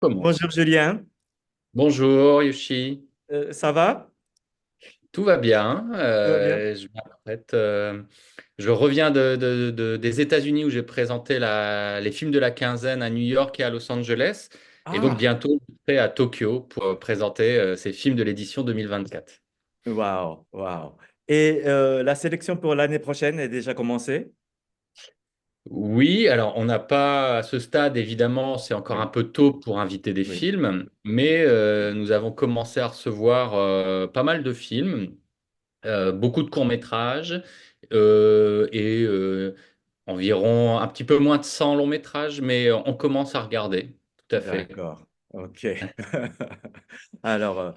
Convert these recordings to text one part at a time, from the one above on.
Bonjour Commence. Julien. Bonjour Yoshi, Ça va? tout va bien. Tout va bien? Je m'apprête. Je reviens des États-Unis où j'ai présenté les films de la quinzaine à New York et à Los Angeles. Et donc Ah, bientôt, je serai à Tokyo pour présenter ces films de l'édition 2024. waouh, waouh. Et la sélection pour l'année prochaine est déjà commencée? Oui, alors on n'a pas à ce stade, évidemment, c'est encore un Oui, peu tôt pour inviter des oui. films, mais nous avons commencé à recevoir pas mal de films. Beaucoup de courts-métrages et environ un petit peu moins de 100 longs-métrages, mais on commence à regarder, tout à fait. D'accord, ok. Alors,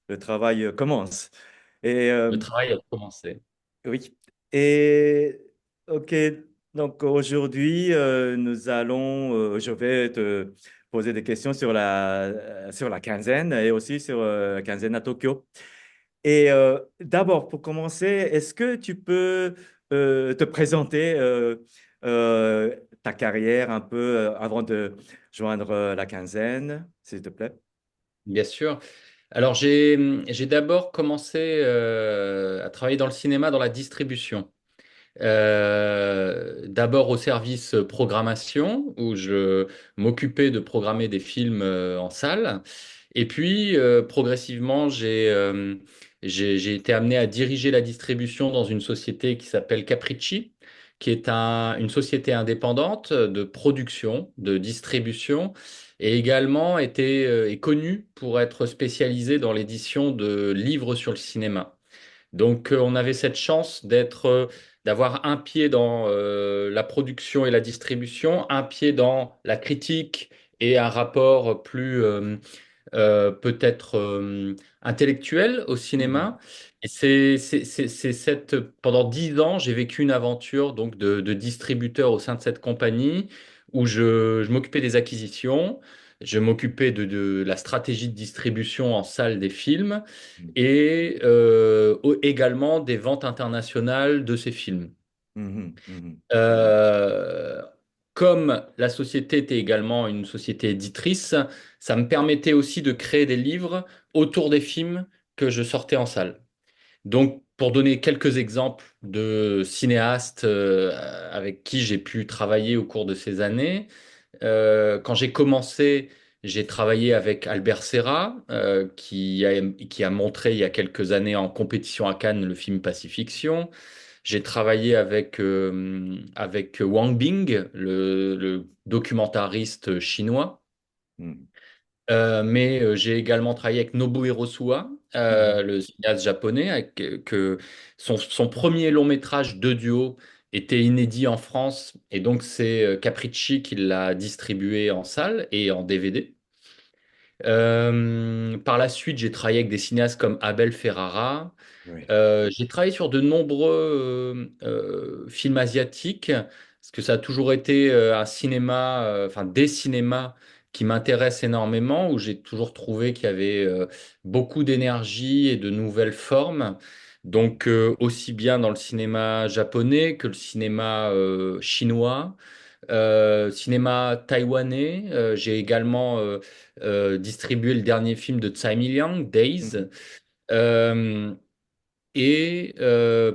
le travail commence. Et Le travail a commencé. oui. Et ok, donc aujourd'hui, je vais te poser des questions sur la quinzaine et aussi sur la quinzaine à Tokyo. Et d'abord, pour commencer, est-ce que tu peux te présenter ta carrière un peu avant de joindre la quinzaine, s'il te plaît? Bien sûr. Alors j'ai d'abord commencé à travailler dans le cinéma, dans la distribution. D'abord au service programmation, où je m'occupais de programmer des films en salle. Et puis, progressivement, j'ai été amené à diriger la distribution dans une société qui s'appelle Capricci, qui est une société indépendante de production, de distribution, et également est connue pour être spécialisée dans l'édition de livres sur le cinéma. Donc, on avait cette chance d'avoir un pied dans la production et la distribution, un pied dans la critique et un rapport plus peut-être intellectuel au Mhm, cinéma. Et pendant 10 ans, j'ai vécu une aventure donc de distributeur au sein de cette compagnie où je m'occupais des acquisitions, je m'occupais de la stratégie de distribution en salle des films et également des ventes internationales de ces films. mhm, mhm, mhm, Euh, Comme la société était également une société éditrice, ça me permettait aussi de créer des livres autour des films que je sortais en salle. Donc, pour donner quelques exemples de cinéastes avec qui j'ai pu travailler au cours de ces années, quand j'ai commencé, j'ai travaillé avec Albert Serra, qui a montré il y a quelques années en compétition à Cannes le film Pacifiction. J'ai travaillé avec Wang Bing, le documentariste chinois. mhm, Mais j'ai également travaillé avec Nobuo Suwa, mhm, le cinéaste japonais, que son premier long métrage de duo était inédit en France, et donc c'est Capricci qui l'a distribué en salle et en DVD. Par la suite, j'ai travaillé avec des cinéastes comme Abel Ferrara. oui. J'ai travaillé sur de nombreux films asiatiques, parce que ça a toujours été un cinéma, enfin des cinémas qui m'intéressent énormément, où j'ai toujours trouvé qu'il y avait beaucoup d'énergie et de nouvelles formes. Donc aussi bien dans le cinéma japonais que le cinéma chinois, cinéma taïwanais. J'ai également distribué le dernier film de Tsai Ming-liang, Days. Mhm, Euh, et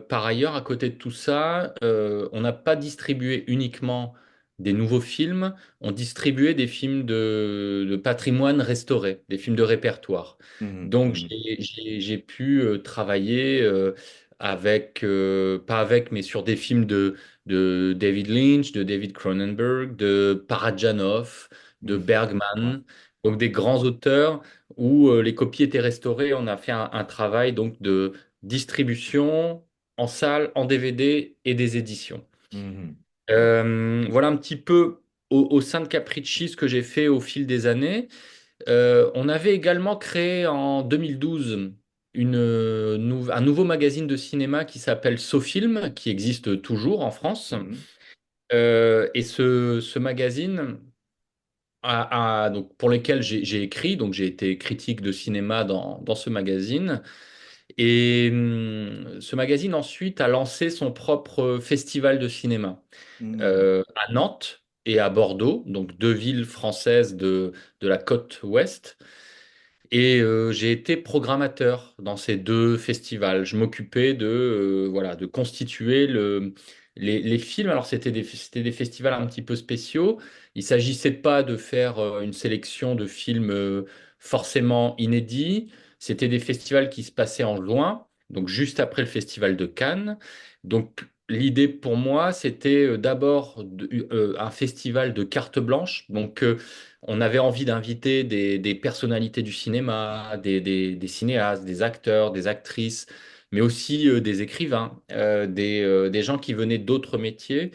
par ailleurs, à côté de tout ça, on n'a pas distribué uniquement des nouveaux films, on distribuait des films de patrimoine restauré, des films de répertoire. mhm, Donc mhm, j'ai pu travailler pas avec, mais sur des films de David Lynch, de David Cronenberg, de Parajanov, de mhm. Ouais. Bergman, donc des grands auteurs où les copies étaient restaurées. On a fait un travail donc de distribution en salle, en DVD et des éditions. Mhm, Voilà un petit peu au sein de Capricci ce que j'ai fait au fil des années. On avait également créé en 2012 un nouveau magazine de cinéma qui s'appelle SoFilm, qui existe toujours en France. mhm, Et ce magazine donc, pour lequel j'ai écrit, donc j'ai été critique de cinéma dans ce magazine. Et ce magazine ensuite a lancé son propre festival de cinéma mhm, à Nantes. et à Bordeaux, donc deux villes françaises de la côte ouest. Et j'ai été programmateur dans ces deux festivals. Je m'occupais voilà, de constituer les films. Alors, c'était des festivals un petit peu spéciaux. Il s'agissait pas de faire une sélection de films forcément inédits. C'était des festivals qui se passaient en juin, donc juste après le festival de Cannes. Donc, l'idée pour moi, c'était d'abord un festival de carte blanche. Donc, on avait envie d'inviter des personnalités du cinéma, des cinéastes, des acteurs, des actrices, mais aussi des écrivains, des gens qui venaient d'autres métiers.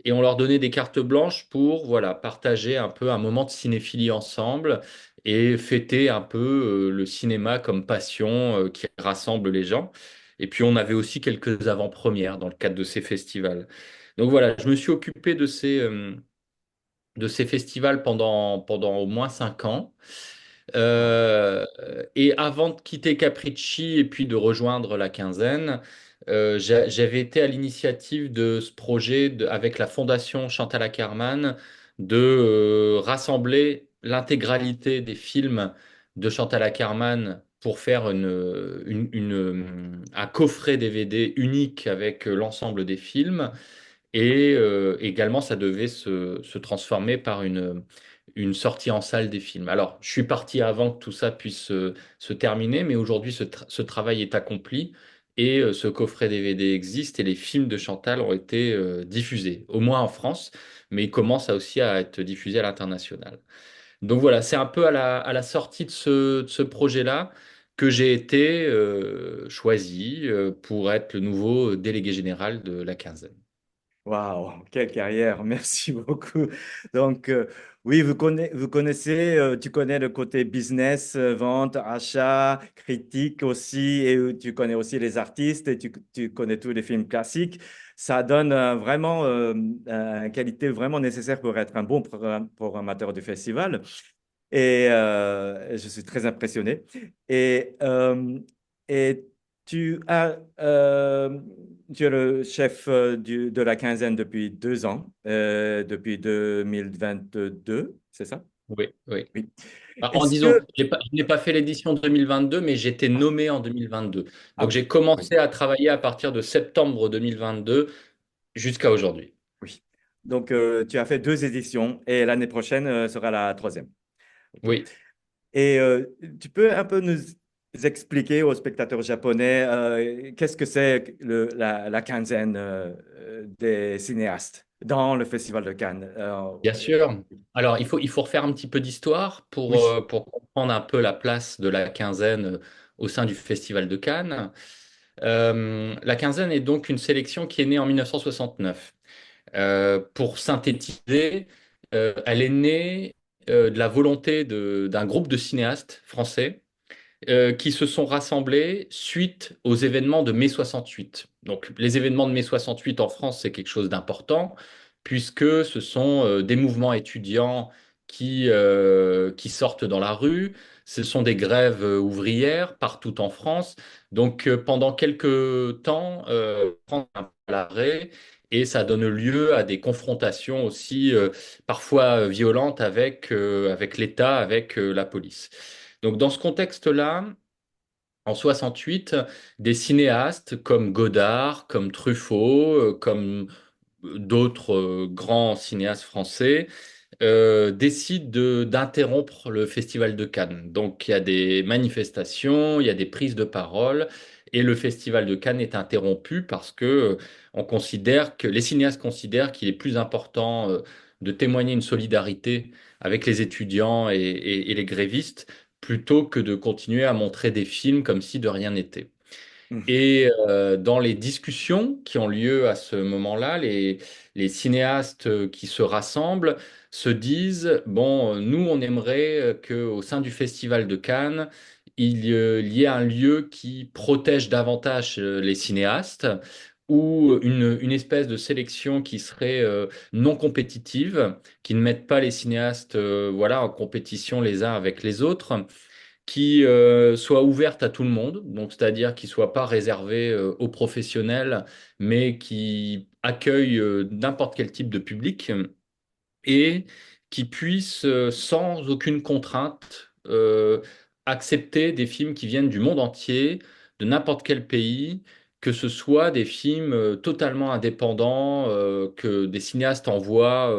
Et on leur donnait des cartes blanches pour voilà, partager un peu un moment de cinéphilie ensemble et fêter un peu le cinéma comme passion qui rassemble les gens. Et puis on avait aussi quelques avant-premières dans le cadre de ces festivals. Donc voilà, je me suis occupé de ces festivals pendant au moins 5 ans. Wow. Euh, et avant de quitter Capricci et puis de rejoindre la quinzaine, j'avais été à l'initiative de ce projet avec la Fondation Chantal Akerman de rassembler l'intégralité des films de Chantal Akerman pour faire un coffret DVD unique avec l'ensemble des films. Et également, ça devait se transformer par une sortie en salle des films. Alors, je suis parti avant que tout ça puisse se terminer, mais aujourd'hui, ce travail est accompli et ce coffret DVD existe et les films de Chantal ont été diffusés, au moins en France, mais ils commencent aussi à être diffusés à l'international. Donc voilà, c'est un peu à la sortie de ce projet-là que j'ai été choisi pour être le nouveau délégué général de la quinzaine. Waouh, quelle carrière, merci beaucoup. Donc, oui, vous connaissez, tu connais le côté business, vente, achat, critique aussi, et tu connais aussi les artistes, et tu connais tous les films classiques. Ça donne vraiment une qualité vraiment nécessaire pour être un bon programmateur du festival. Et je suis très impressionné. Et, euh, et tu es le chef de la quinzaine depuis 2 ans, depuis 2022, c'est ça? Oui, oui. Oui. En Est-ce disant, que... je n'ai pas fait l'édition 2022, mais j'ai été Ah, nommé en 2022. ah Donc j'ai oui, oui, commencé à travailler à partir de septembre 2022 jusqu'à aujourd'hui. oui. Donc, tu as fait 2 éditions et l'année prochaine sera la troisième. OK. Oui, Et tu peux un peu nous expliquer aux spectateurs japonais qu'est-ce que c'est la quinzaine des cinéastes dans le Festival de Cannes? bien sûr. Alors il faut refaire un petit peu d'histoire Oui. pour comprendre un peu la place de la quinzaine au sein du Festival de Cannes. La quinzaine est donc une sélection qui est née en 1969. Pour synthétiser, elle est née de la volonté d'un groupe de cinéastes français qui se sont rassemblés suite aux événements de mai 68. Donc, les événements de mai 68 en France, c'est quelque chose d'important, puisque ce sont des mouvements étudiants qui sortent dans la rue. Ce sont des grèves ouvrières partout en France. Donc, pendant quelques temps, France est un peu à l'arrêt. Et ça donne lieu à des confrontations aussi parfois violentes avec l'État, avec la police. Donc dans ce contexte-là, en 68, des cinéastes comme Godard, comme Truffaut, comme d'autres grands cinéastes français décident d'interrompre le Festival de Cannes. Donc il y a des manifestations, il y a des prises de parole, et le Festival de Cannes est interrompu parce que on considère que les cinéastes considèrent qu'il est plus important de témoigner une solidarité avec les étudiants et les grévistes plutôt que de continuer à montrer des films comme si de rien n'était. Mhm. Et dans les discussions qui ont lieu à ce moment-là, les cinéastes qui se rassemblent se disent, bon, nous, on aimerait qu'au sein du Festival de Cannes, il y ait un lieu qui protège davantage les cinéastes ou une espèce de sélection qui serait non compétitive, qui ne mette pas les cinéastes voilà, en compétition les uns avec les autres qui soit ouverte à tout le monde, donc c'est-à-dire qui soit pas réservée aux professionnels, mais qui accueille n'importe quel type de public. et qui puisse, sans aucune contrainte, accepter des films qui viennent du monde entier, de n'importe quel pays, que ce soit des films totalement indépendants, que des cinéastes envoient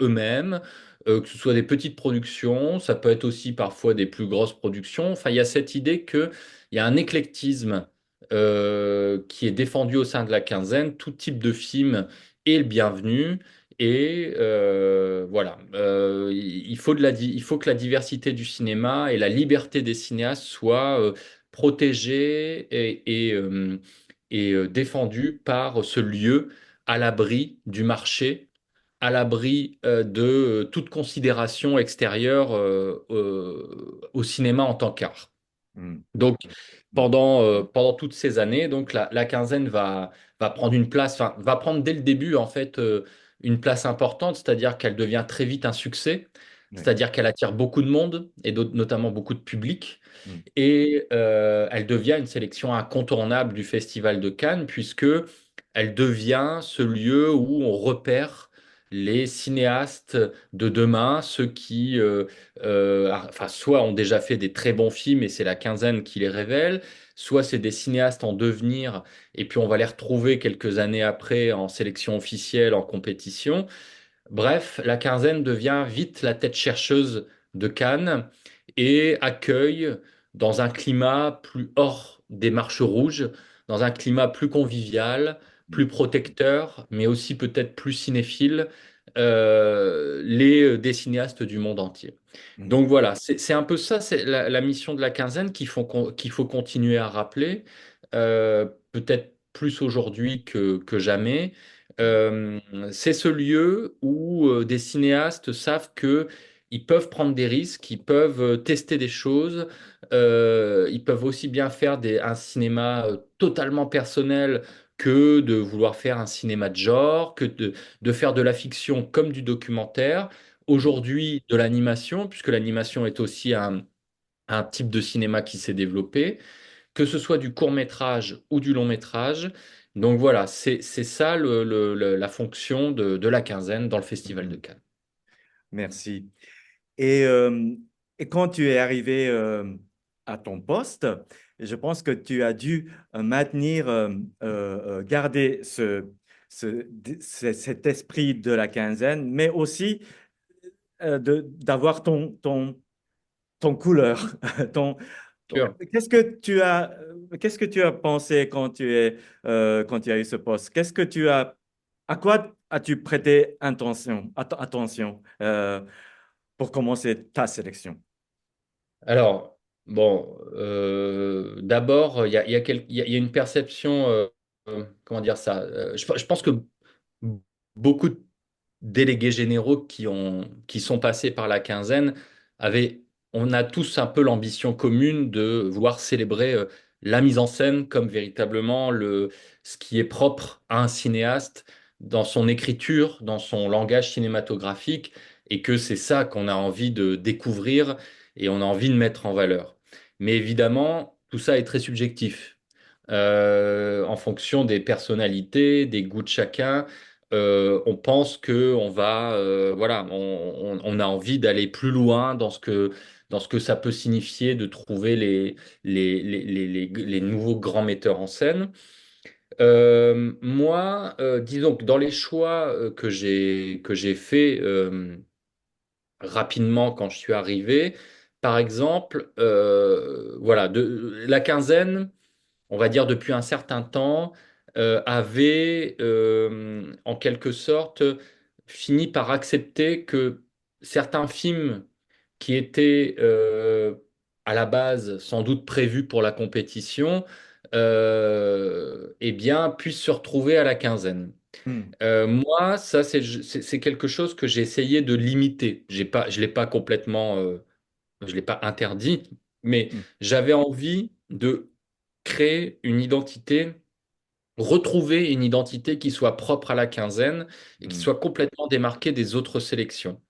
eux-mêmes, que ce soit des petites productions, ça peut être aussi parfois des plus grosses productions. Enfin, il y a cette idée qu'il y a un éclectisme qui est défendu au sein de la quinzaine, tout type de film est le bienvenu. Et voilà. Il faut que la diversité du cinéma et la liberté des cinéastes soient protégées et défendues par ce lieu à l'abri du marché, à l'abri de toute considération extérieure au cinéma en tant qu'art. Mm. Donc, Mm. pendant toutes ces années, donc la quinzaine va prendre une place, enfin, va prendre dès le début, en fait, une place importante, c'est-à-dire qu'elle devient très vite un succès, Oui. c'est-à-dire qu'elle attire beaucoup de monde, et notamment beaucoup de public. Mm. Et elle devient une sélection incontournable du Festival de Cannes, puisque elle devient ce lieu où on repère les cinéastes de demain, ceux qui, enfin, soit ont déjà fait des très bons films et c'est la quinzaine qui les révèle, soit c'est des cinéastes en devenir et puis on va les retrouver quelques années après en sélection officielle, en compétition. Bref, la quinzaine devient vite la tête chercheuse de Cannes et accueille dans un climat plus hors des marches rouges, dans un climat plus convivial, Mm. plus protecteur, mais aussi peut-être plus cinéphile, des cinéastes du monde entier. Mm. Donc voilà, c'est un peu ça, c'est la mission de la quinzaine qu'il faut continuer à rappeler, peut-être plus aujourd'hui que jamais. Mm. Euh, c'est ce lieu où des cinéastes savent que ils peuvent prendre des risques, ils peuvent tester des choses, ils peuvent aussi bien faire un cinéma totalement personnel que de vouloir faire un cinéma de genre, de faire de la fiction comme du documentaire. Mm. Aujourd'hui, de l'animation, puisque l'animation est aussi un type de cinéma qui s'est développé, que ce soit du court métrage ou du long métrage. Donc voilà, c'est ça la fonction de la quinzaine dans le Festival de Mhm. Cannes. Merci. Et, euh, et quand tu es arrivé à ton poste, je pense que tu as dû maintenir, garder cet esprit de la quinzaine, mais aussi d'avoir ton couleur. Ton, Sûr. qu'est-ce que tu as pensé quand tu as eu ce poste? À quoi as-tu prêté attention pour commencer ta sélection? Alors, bon, d'abord, il y a une perception, comment dire ça, je pense que beaucoup de délégués généraux qui sont passés par la quinzaine avaient, on a tous un peu l'ambition commune de vouloir célébrer la mise en scène comme véritablement ce qui est propre à un cinéaste dans son écriture, dans son langage cinématographique, et que c'est ça qu'on a envie de découvrir et on a envie de mettre en valeur. Mais évidemment, tout ça est très subjectif. En fonction des personnalités, des goûts de chacun, on pense que on va, voilà, on a envie d'aller plus loin dans ce que ça peut signifier de trouver les nouveaux grands metteurs en scène. Moi, disons que dans les choix que j'ai fait rapidement quand je suis arrivé, par exemple, voilà, la quinzaine on va dire depuis un certain temps, avait en quelque sorte fini par accepter que certains films qui étaient à la base sans doute prévus pour la compétition, eh bien, puissent se retrouver à la quinzaine. Hmm. Moi, ça, c'est quelque chose que j'ai essayé de limiter. Je l'ai pas complètement, je l'ai pas interdit, mais Hmm. j'avais envie de créer une identité, retrouver une identité qui soit propre à la quinzaine et qui Hmm. soit complètement démarquée des autres sélections.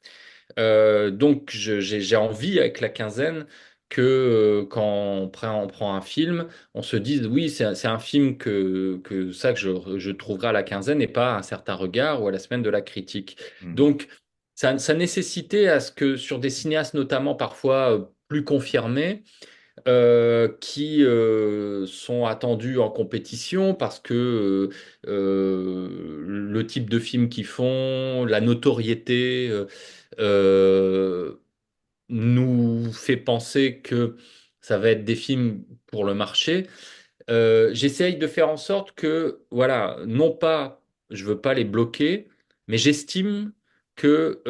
Donc j'ai envie avec la quinzaine que quand on prend un film, on se dise oui, c'est un film que je trouverai à la quinzaine et pas à un certain regard ou à la semaine de la critique. Hmm. Donc ça nécessitait à ce que sur des cinéastes notamment parfois plus confirmés, qui sont attendus en compétition parce que le type de film qu'ils font, la notoriété euh, nous fait penser que ça va être des films pour le marché. J'essaye de faire en sorte que, voilà, non pas, je veux pas les bloquer, mais j'estime que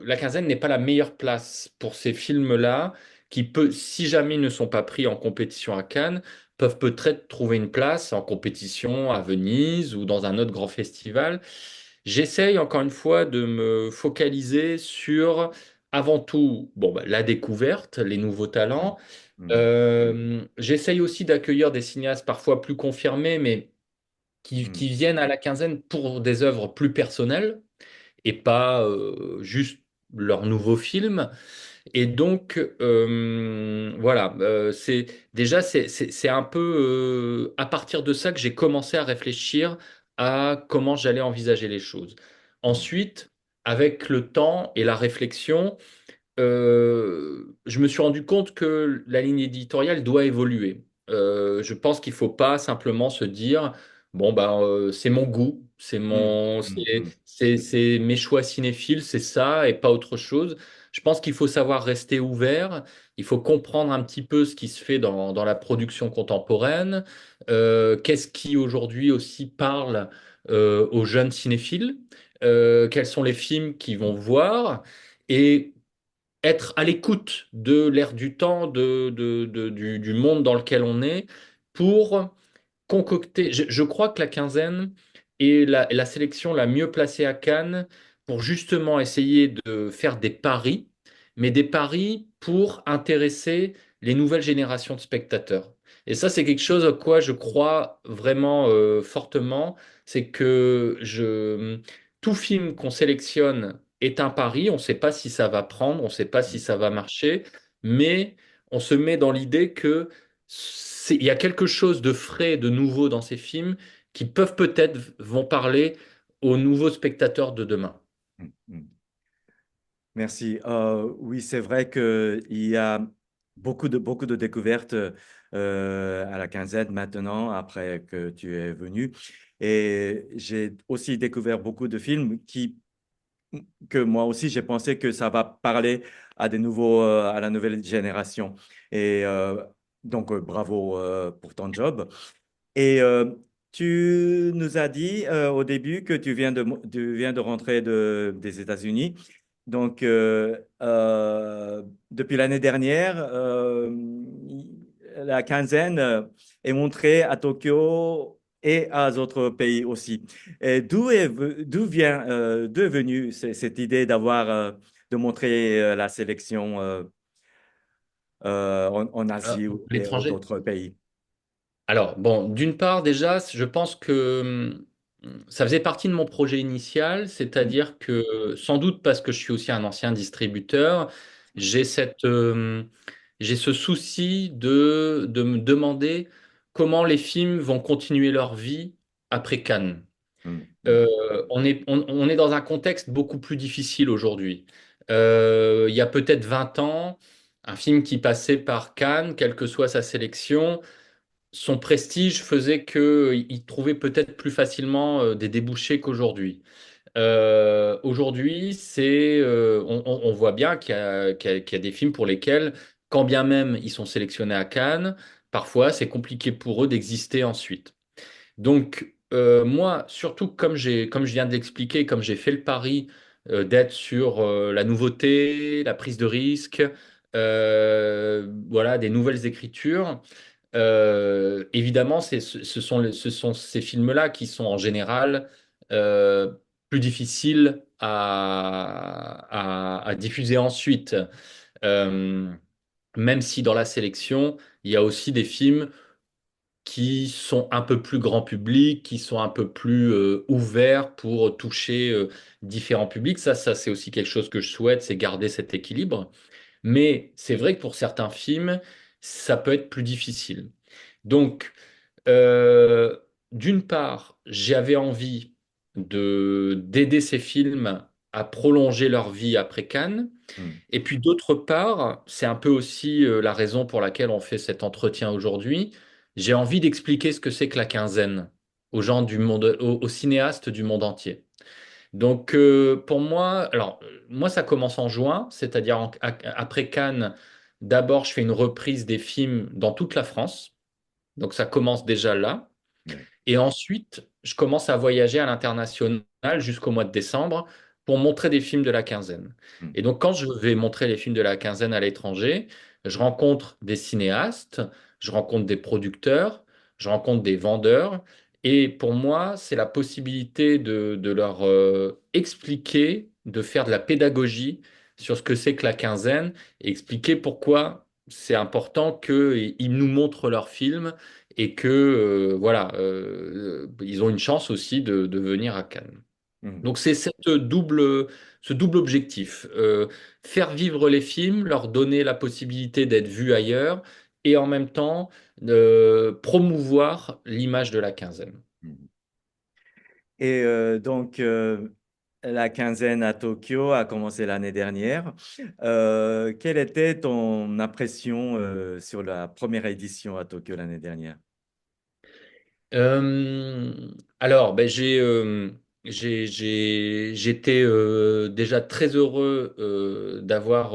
la quinzaine n'est pas la meilleure place pour ces films-là, qui peut, si jamais ils ne sont pas pris en compétition à Cannes, peuvent peut-être trouver une place en compétition à Venise ou dans un autre grand festival. J'essaye encore une fois de me focaliser sur, avant tout, bon, bah, la découverte, les nouveaux Mm, talents. mm, J'essaye aussi d'accueillir des cinéastes parfois plus confirmés, mais mm, qui viennent à la quinzaine pour des œuvres plus personnelles et pas juste leurs nouveaux films. Et donc, voilà, c'est un peu à partir de ça que j'ai commencé à réfléchir à comment j'allais envisager les choses. mm, Ensuite, avec le temps et la réflexion, je me suis rendu compte que la ligne éditoriale doit évoluer. Je pense qu'il faut pas simplement se dire, bon, bah, c'est mon goût, mm, mm, mm, c'est mes choix cinéphiles, c'est ça et pas autre chose. Je pense qu'il faut savoir rester ouvert, il faut comprendre un petit peu ce qui se fait dans la production contemporaine, qu'est-ce qui aujourd'hui aussi parle aux jeunes cinéphiles, quels sont les films qu'ils vont voir. Et être à l'écoute de l'ère du temps, du monde dans lequel on est, pour concocter. Je crois que la quinzaine est la sélection la mieux placée à Cannes pour justement essayer de faire des paris, mais des paris pour intéresser les nouvelles générations de spectateurs. Et ça, c'est quelque chose à quoi je crois vraiment fortement, c'est que tout film qu'on sélectionne est un pari, on ne sait pas si ça va prendre, on ne sait pas si mm, ça va marcher, mais on se met dans l'idée que il y a quelque chose de frais, de nouveau dans ces films qui peuvent peut-être vont parler aux nouveaux spectateurs de demain. mm, mm. Merci. Oui, c'est vrai qu'il y a beaucoup de découvertes à la quinzaine maintenant, après que tu es venu. Et j'ai aussi découvert beaucoup de films que moi aussi, j'ai pensé que ça va parler à à la nouvelle génération. Et donc, bravo pour ton job. Et tu nous as dit au début que tu viens de rentrer des États-Unis. Donc, depuis l'année dernière, la quinzaine est montrée à Tokyo et à d'autres pays aussi. Et d'où est venue cette idée de montrer la sélection en Asie et L'étranger. d'autres pays? Alors, bon, d'une part, déjà, je pense que ça faisait partie de mon projet initial, Mm, c'est-à-dire que, sans doute parce que je suis aussi un ancien distributeur, j'ai j'ai ce souci de me demander comment les films vont continuer leur vie après Cannes. mm, mm, On est dans un contexte beaucoup plus difficile aujourd'hui. Il y a peut-être 20 ans, un film qui passait par Cannes, quelle que soit sa sélection, son prestige faisait qu'il trouvait peut-être plus facilement des débouchés qu'aujourd'hui. Aujourd'hui, on voit bien qu'il y a des films pour lesquels, quand bien même ils sont sélectionnés à Cannes, parfois c'est compliqué pour eux d'exister ensuite. Donc, moi, surtout comme je viens de l'expliquer, comme j'ai fait le pari d'être sur la nouveauté, la prise de risque, voilà, des nouvelles écritures. Évidemment, ce sont ces films-là qui sont en général euh, plus difficiles à diffuser ensuite. Euh, Même si dans la sélection, il y a aussi des films qui sont un peu plus grand public, qui sont un peu plus ouverts pour toucher différents publics. Ça, c'est aussi quelque chose que je souhaite, c'est garder cet équilibre. Mais c'est vrai que pour certains films, ça peut être plus difficile. Donc, euh, d'une part, j'avais envie de d'aider ces films à prolonger leur vie après Cannes. Mhm. Et puis d'autre part, c'est un peu aussi la raison pour laquelle on fait cet entretien aujourd'hui. J'ai envie d'expliquer ce que c'est que la quinzaine aux gens du monde, aux cinéastes du monde entier. Donc pour moi, alors moi ça commence en juin, c'est-à-dire après Cannes, d'abord je fais une reprise des films dans toute la France. Donc ça commence déjà là. Ouais. Et ensuite, je commence à voyager à l'international jusqu'au mois de décembre pour montrer des films de la quinzaine. Mhm. Et donc, quand je vais montrer les films de la quinzaine à l'étranger, je rencontre des cinéastes, je rencontre des producteurs, je rencontre des vendeurs. Et pour moi, c'est la possibilité de leur expliquer, de faire de la pédagogie sur ce que c'est que la quinzaine et expliquer pourquoi c'est important qu'ils nous montrent leurs films et que voilà, ils ont une chance aussi de venir à Cannes. Mhm. Donc c'est ce double objectif, faire vivre les films, leur donner la possibilité d'être vus ailleurs et en même temps promouvoir l'image de la quinzaine. Mhm. Et donc, la quinzaine à Tokyo a commencé l'année dernière. Quelle était ton impression sur la première édition à Tokyo l'année dernière? Euh, alors, ben, j'étais déjà très heureux d'avoir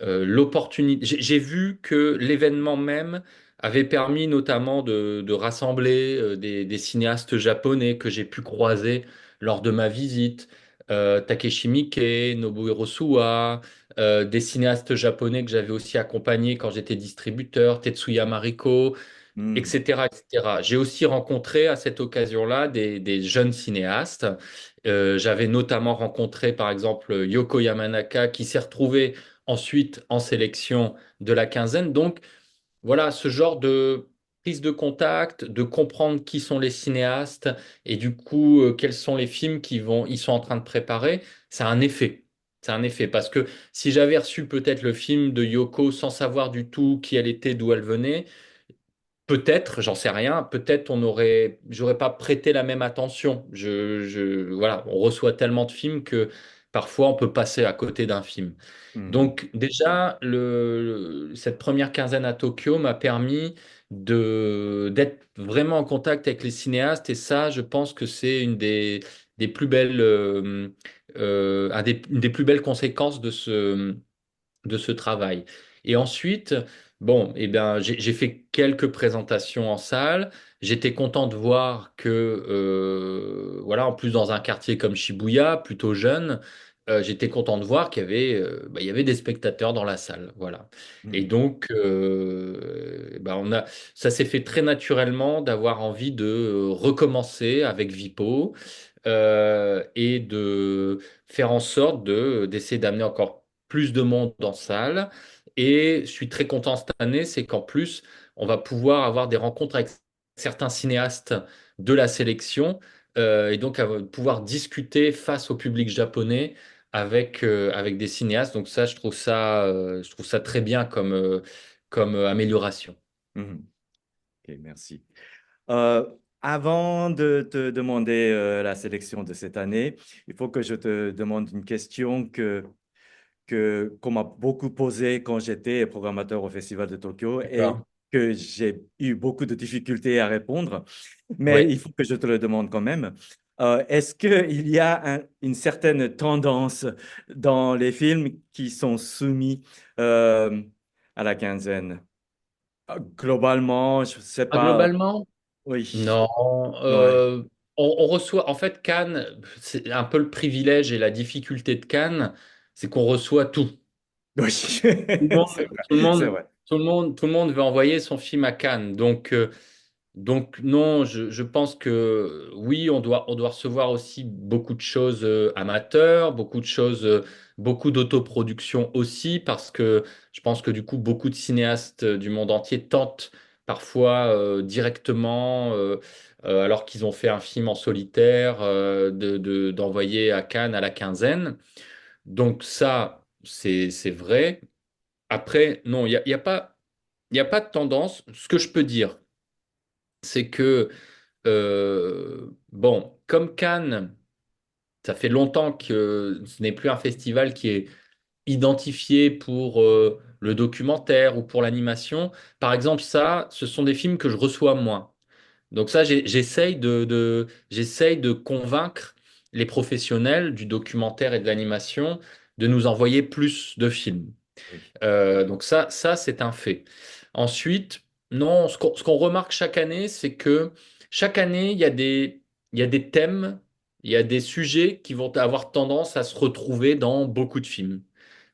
l'opportunité. J'ai vu que l'événement même avait permis notamment de rassembler des cinéastes japonais que j'ai pu croiser lors de ma visite. Takeshi Miike, Nobuhiro Suwa, des cinéastes japonais que j'avais aussi accompagnés quand j'étais distributeur, Tetsuya Mariko, Mhm. etc., etc. J'ai aussi rencontré à cette occasion-là des jeunes cinéastes. J'avais notamment rencontré, par exemple, Yoko Yamanaka, qui s'est retrouvé ensuite en sélection de la quinzaine. Donc, voilà, ce genre de prise de contact, de comprendre qui sont les cinéastes et du coup, quels sont les films ils sont en train de préparer, ça a un effet. C'est un effet parce que si j'avais reçu peut-être le film de Yoko sans savoir du tout qui elle était, d'où elle venait, peut-être, j'en sais rien, peut-être j'aurais pas prêté la même attention. Voilà, on reçoit tellement de films que parfois on peut passer à côté d'un film. Mhm. Donc déjà, cette première quinzaine à Tokyo m'a permis d'être vraiment en contact avec les cinéastes et ça, je pense que c'est des plus belles, une des plus belles conséquences de ce travail. Et ensuite, bon, eh bien, j'ai fait quelques présentations en salle. J'étais content de voir que, voilà, en plus dans un quartier comme Shibuya, plutôt jeune, j'étais content de voir qu'il y avait, il y avait des spectateurs dans la salle, voilà. Et Mhm. donc, ça s'est fait très naturellement d'avoir envie de recommencer avec Vipo et de faire en sorte d'essayer d'amener encore plus de monde en salle. Et je suis très content cette année, c'est qu'en plus, on va pouvoir avoir des rencontres avec certains cinéastes de la sélection et donc pouvoir discuter face au public japonais avec des cinéastes. Donc ça, je trouve ça très bien comme amélioration. Mhm. Ok, merci. Euh, Avant de te demander la sélection de cette année, il faut que je te demande une question qu'on m'a beaucoup posée quand j'étais programmateur au Festival de Tokyo et D'accord. que j'ai eu beaucoup de difficultés à répondre, mais Oui. il faut que je te le demande quand même. Est-ce qu'il y a une certaine tendance dans les films qui sont soumis euh, à la quinzaine? Globalement, je ne sais Ah, pas. globalement? Oui, Non, ouais. on reçoit, en fait, Cannes, c'est un peu le privilège et la difficulté de Cannes, c'est qu'on reçoit tout. Oui, Tout le c'est monde, vrai, tout le c'est monde, vrai. tout le monde veut envoyer son film à Cannes. Donc non, je pense que oui, on doit recevoir aussi beaucoup de choses amateurs, beaucoup de choses, beaucoup d'autoproduction aussi, parce que je pense que du coup, beaucoup de cinéastes du monde entier tentent parfois directement, alors qu'ils ont fait un film en solitaire, d'envoyer à Cannes à la quinzaine. Donc ça, c'est vrai. Après, non, il y a pas de tendance. Ce que je peux dire, c'est que bon, comme Cannes, ça fait longtemps que ce n'est plus un festival qui est identifié pour le documentaire ou pour l'animation. Par exemple, ça, ce sont des films que je reçois moins. Donc ça, j'essaye de convaincre les professionnels du documentaire et de l'animation de nous envoyer plus de films. Oui. Donc ça c'est un fait. Ensuite, non, ce qu'on remarque chaque année, c'est que chaque année, il y a des thèmes, il y a des sujets qui vont avoir tendance à se retrouver dans beaucoup de films.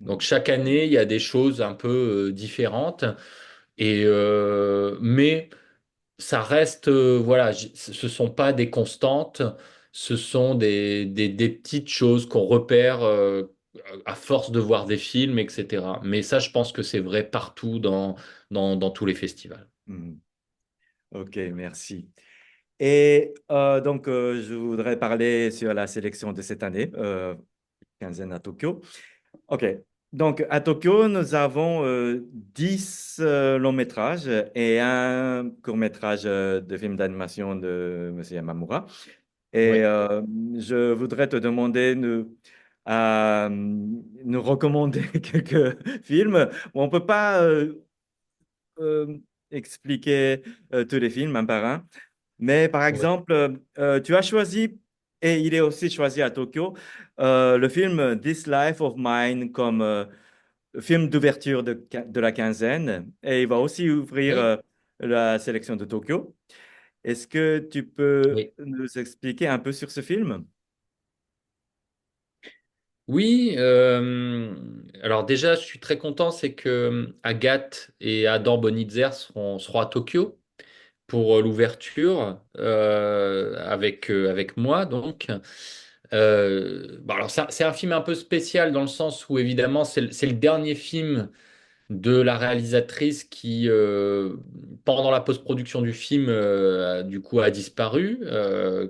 Donc Mm. chaque année, il y a des choses un peu différentes. Mais ça reste, voilà, ce sont pas des constantes, ce sont des petites choses qu'on repère à force de voir des films, etc. Mais ça, je pense que c'est vrai partout dans tous les festivals. Mm. Ok, merci. Et donc, je voudrais parler sur la sélection de cette année, quinzaine à Tokyo. Ok, donc à Tokyo, nous avons 10 longs métrages et un court métrage de film d'animation de Monsieur Yamamura. Et Oui, je voudrais te demander nous recommander quelques films. On ne peut pas euh, expliquer tous les films un par un. Mais par oui, exemple, tu as choisi, et il est aussi choisi à Tokyo, le film This Life of Mine comme film d'ouverture de la quinzaine. Et il va aussi ouvrir oui, la sélection de Tokyo. Est-ce que tu peux oui. nous expliquer un peu sur ce film? Oui, alors déjà, je suis très content, c'est que Agathe et Adam Bonitzer seront à Tokyo pour l'ouverture avec moi, donc. Bon, alors c'est un film un peu spécial dans le sens où évidemment c'est le dernier film de la réalisatrice qui pendant la post-production du film du coup a disparu,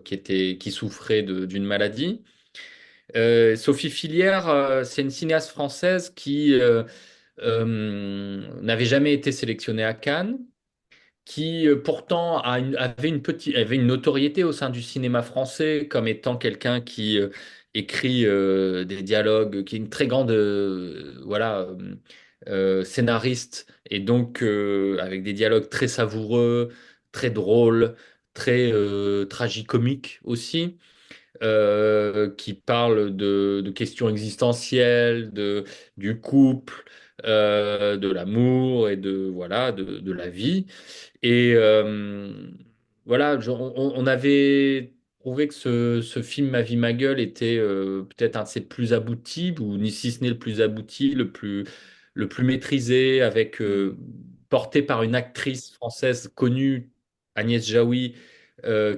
qui souffrait d'une maladie. Sophie Fillière, c'est une cinéaste française qui n'avait jamais été sélectionnée à Cannes, qui pourtant avait une notoriété au sein du cinéma français comme étant quelqu'un qui écrit des dialogues, qui est une très grande scénariste et donc avec des dialogues très savoureux, très drôles, très tragicomiques aussi, qui parlent de questions existentielles, du couple, de l'amour et de la vie. Et voilà, on avait trouvé que ce film Ma vie, ma gueule était peut-être un de ses plus aboutis, ou ni si ce n'est le plus abouti, le plus maîtrisé, Hmm. porté par une actrice française connue, Agnès Jaoui,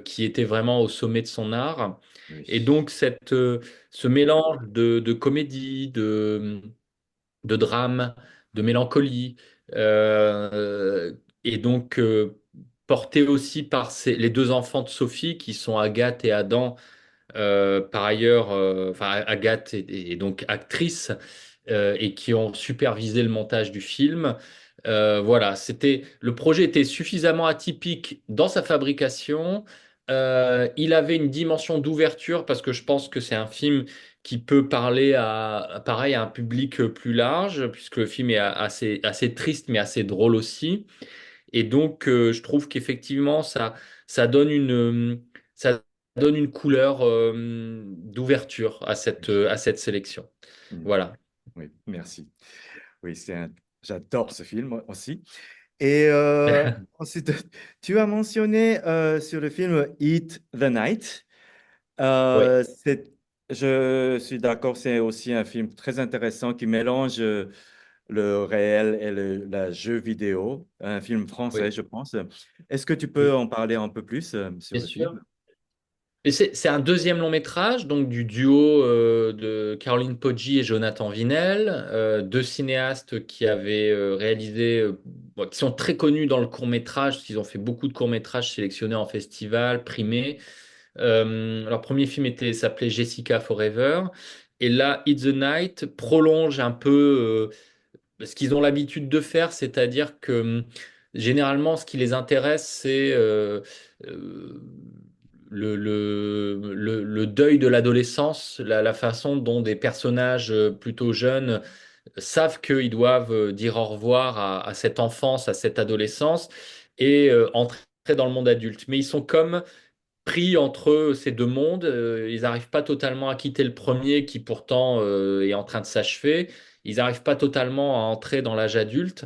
qui était vraiment au sommet de son art. Oui. Et donc ce mélange de comédie, de drame, de mélancolie, euh, et donc porté aussi par les deux enfants de Sophie qui sont Agathe et Adam, par ailleurs, enfin Agathe est donc actrice et qui ont supervisé le montage du film. Voilà, le projet était suffisamment atypique dans sa fabrication. Il avait une dimension d'ouverture parce que je pense que c'est un film qui peut parler pareil, à un public plus large, puisque le film est assez triste mais assez drôle aussi. Et donc, je trouve qu'effectivement, ça donne ça donne une couleur d'ouverture à cette sélection. Hmm. Voilà. Oui, merci. Oui, j'adore ce film aussi. Et ensuite, tu as mentionné sur le film Eat the Night. Oui, Euh, c'est, je suis d'accord, c'est aussi un film très intéressant qui mélange le réel et le jeu vidéo. Un film français, oui, je pense. Est-ce que tu peux oui, en parler un peu plus sur bien le sûr. film? Et c'est un deuxième long métrage, donc du duo de Caroline Poggi et Jonathan Vinel, deux cinéastes qui avaient réalisé, bon, qui sont très connus dans le court métrage, parce qu'ils ont fait beaucoup de courts métrages sélectionnés en festival, primés. Leur premier film s'appelait Jessica Forever. Et là, It's the Night prolonge un peu ce qu'ils ont l'habitude de faire, c'est-à-dire que généralement, ce qui les intéresse, c'est le deuil de l'adolescence, la façon dont des personnages plutôt jeunes savent qu'ils doivent dire au revoir à cette enfance, à cette adolescence et entrer dans le monde adulte. Mais ils sont comme pris entre ces deux mondes. Ils n'arrivent pas totalement à quitter le premier qui pourtant est en train de s'achever. Ils n'arrivent pas totalement à entrer dans l'âge adulte.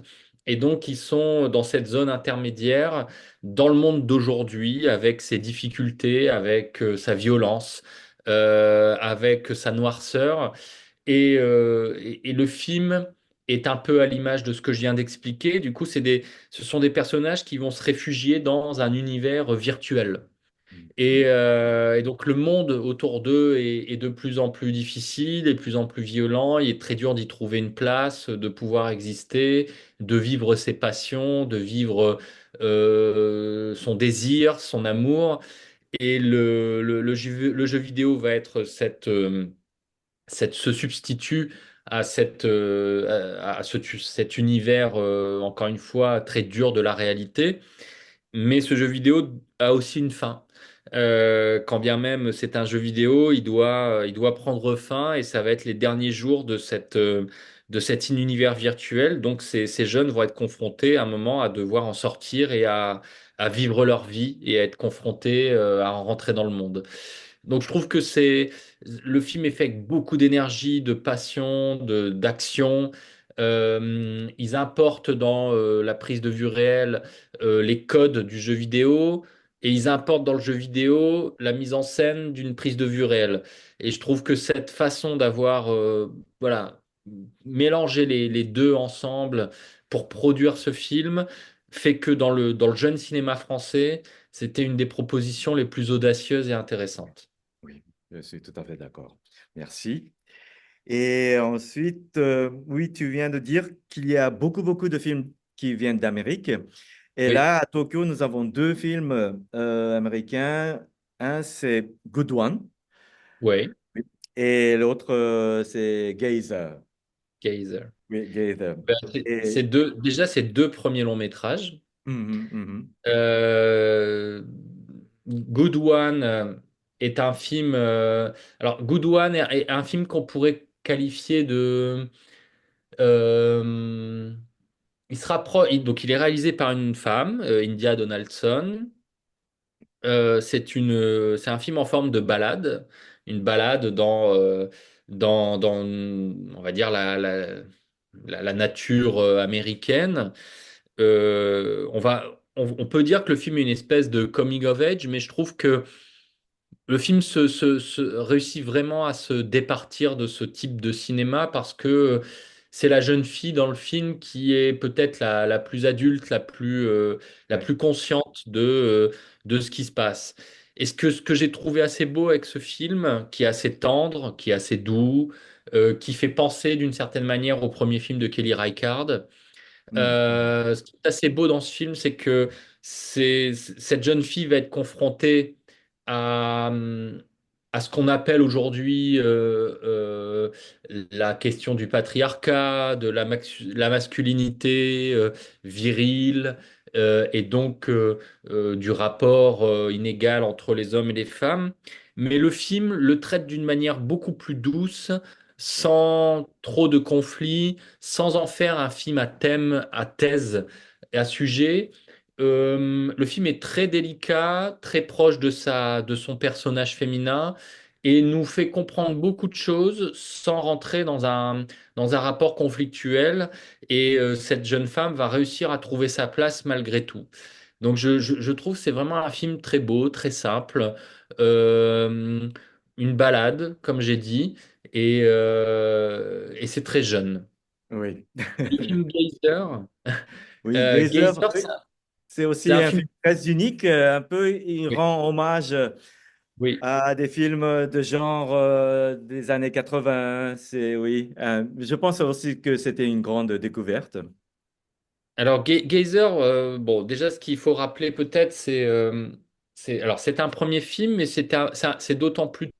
Et donc, ils sont dans cette zone intermédiaire, dans le monde d'aujourd'hui, avec ses difficultés, avec sa violence, avec sa noirceur. Et le film est un peu à l'image de ce que je viens d'expliquer. Du coup, ce sont des personnages qui vont se réfugier dans un univers virtuel. Mhm. Et donc le monde autour d'eux est de plus en plus difficile, et de plus en plus violent. Il est très dur d'y trouver une place, de pouvoir exister, de vivre ses passions, de vivre son désir, son amour. Et le jeu vidéo va être ce substitut à, cet univers, encore une fois, très dur de la réalité. Mais ce jeu vidéo a aussi une fin. Quand bien même c'est un jeu vidéo, il doit prendre fin et ça va être les derniers jours de cet univers virtuel. Donc ces jeunes vont être confrontés à un moment à devoir en sortir et à vivre leur vie et à être confrontés à en rentrer dans le monde. Donc je trouve que le film est fait avec beaucoup d'énergie, de passion, d'action. Ils importent dans la prise de vue réelle les codes du jeu vidéo et ils importent dans le jeu vidéo la mise en scène d'une prise de vue réelle. Et je trouve que cette façon d'avoir voilà, mélangé les deux ensemble pour produire ce film fait que dans le jeune cinéma français, c'était une des propositions les plus audacieuses et intéressantes. Oui, je suis tout à fait d'accord. Merci. Et ensuite, oui, tu viens de dire qu'il y a beaucoup de films qui viennent d'Amérique. Et Oui, là, à Tokyo, nous avons deux films américains. Un, c'est Good One. oui, Oui. Et l'autre, c'est Gazer. Geyser. Oui, Gazer. Ben, Et, déjà, ces deux premiers longs métrages. mhm, mhm. Euh, Good One est un film. Alors, Good One est un film qu'on pourrait qualifier de. euh, donc, il est réalisé par une femme, India Donaldson. C'est un film en forme de balade, une balade dans, on va dire, la nature américaine. On peut dire que le film est une espèce de coming of age, mais je trouve que le film réussit vraiment à se départir de ce type de cinéma parce que c'est la jeune fille dans le film qui est peut-être la plus adulte, la Oui, plus consciente de ce qui se passe. Et ce que j'ai trouvé assez beau avec ce film, qui est assez tendre, qui est assez doux, qui fait penser d'une certaine manière au premier film de Kelly Reichardt, mhm, ce qui est assez beau dans ce film, c'est que cette jeune fille va être confrontée à, à ce qu'on appelle aujourd'hui la question du patriarcat, de la masculinité virile, et donc du rapport inégal entre les hommes et les femmes. Mais le film le traite d'une manière beaucoup plus douce, sans trop de conflits, sans en faire un film à thème, à thèse et à sujet. Le film est très délicat, très proche de son personnage féminin et nous fait comprendre beaucoup de choses sans rentrer dans un rapport conflictuel. Et cette jeune femme va réussir à trouver sa place malgré tout. Donc je trouve que c'est vraiment un film très beau, très simple, euh, une balade, comme j'ai dit, et c'est très jeune. oui. Le film Geyser, Oui, Gazer, Geyser, oui, c'est c'est aussi un un film film. très unique. Un peu, il Oui, rend hommage oui. à des films de genre des années 80. C'est, oui. Je pense aussi que c'était une grande découverte. Alors Geyser, bon, déjà ce qu'il faut rappeler peut-être, alors c'est un premier film, mais c'est d'autant plus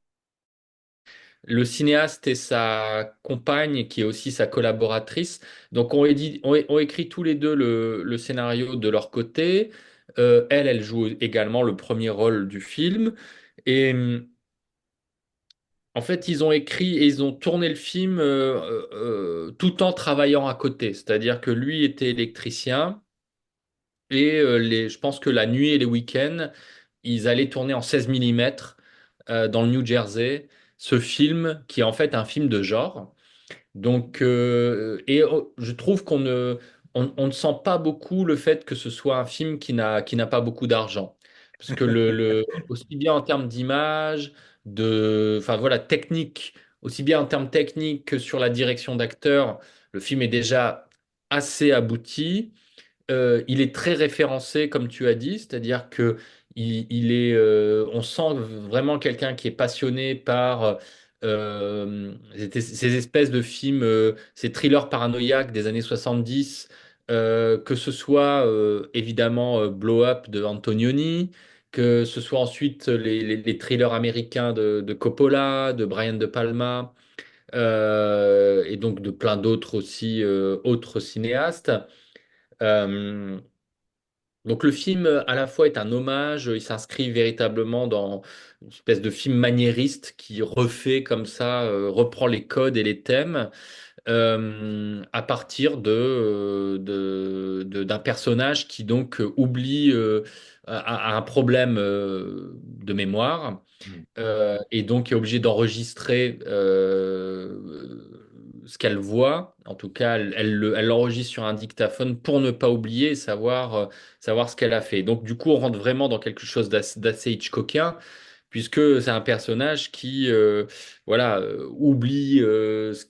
le cinéaste et sa compagne, qui est aussi sa collaboratrice, donc ont écrit tous les deux le scénario de leur côté. Elle joue également le premier rôle du film. Et en fait, ils ont écrit et ils ont tourné le film tout en travaillant à côté. C'est-à-dire que lui était électricien et je pense que la nuit et les week-ends, ils allaient tourner en 16 mm dans le New Jersey ce film qui est en fait un film de genre. Donc, je trouve on ne sent pas beaucoup le fait que ce soit un film qui n'a pas beaucoup d'argent. Parce que aussi bien en termes d'image, enfin voilà, technique, aussi bien en termes techniques que sur la direction d'acteur, le film est déjà assez abouti. Il est très référencé, comme tu as dit, c'est-à-dire que on sent vraiment quelqu'un qui est passionné par ces espèces de films, ces thrillers paranoïaques des années 70, que ce soit évidemment Blow Up de Antonioni, que ce soit ensuite les thrillers américains de Coppola, de Brian De Palma, et donc de plein d'autres aussi, autres cinéastes. Euh, donc le film à la fois est un hommage, il s'inscrit véritablement dans une espèce de film maniériste qui refait comme ça, reprend les codes et les thèmes à partir d'un personnage qui donc oublie, a un problème de mémoire Mm. et donc est obligée d'enregistrer ce qu'elle voit. En tout cas, elle l'enregistre sur un dictaphone pour ne pas oublier et savoir ce qu'elle a fait. Donc, du coup, on rentre vraiment dans quelque chose d'assez Hitchcockien, puisque c'est un personnage qui voilà, oublie ce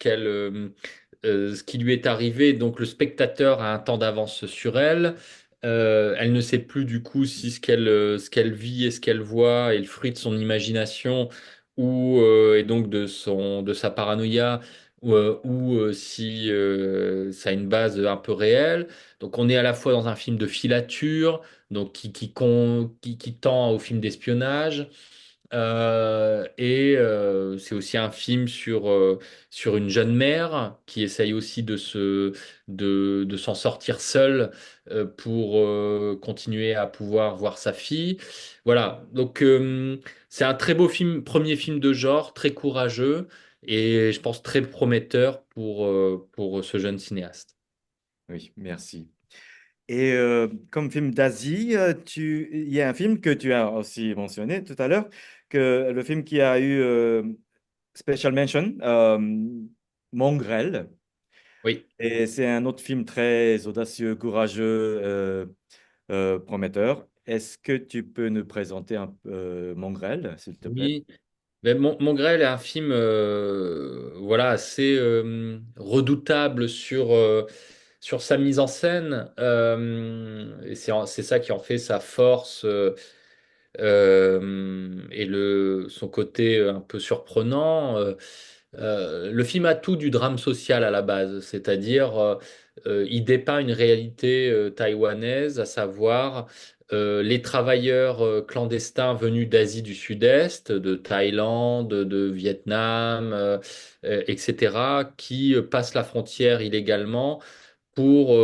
qui lui est arrivé. Donc, le spectateur a un temps d'avance sur elle. Elle ne sait plus du coup si ce qu'elle vit et ce qu'elle voit est le fruit de son imagination ou et donc de sa paranoïa ou si ça a une base un peu réelle. Donc on est à la fois dans un film de filature, donc qui tend au film d'espionnage. C'est aussi un film sur une jeune mère qui essaye aussi de s'en sortir seule pour continuer à pouvoir voir sa fille. Voilà, donc c'est un très beau film, premier film de genre, très courageux et je pense très prometteur pour ce jeune cinéaste. Oui, merci. Et comme film d'Asie, il y a un film que tu as aussi mentionné tout à l'heure, que le film qui a eu Special Mention, Mongrel. Oui. Et c'est un autre film très audacieux, courageux, prometteur. Est-ce que tu peux nous présenter un peu Mongrel, s'il te plaît? Oui, mais Mongrel est un film voilà, assez redoutable sur sa mise en scène. Et c'est ça qui en fait sa force et son côté un peu surprenant. Le film a tout du drame social à la base, c'est-à-dire il dépeint une réalité taïwanaise, à savoir les travailleurs clandestins venus d'Asie du Sud-Est, de Thaïlande, de Vietnam, etc., qui passent la frontière illégalement pour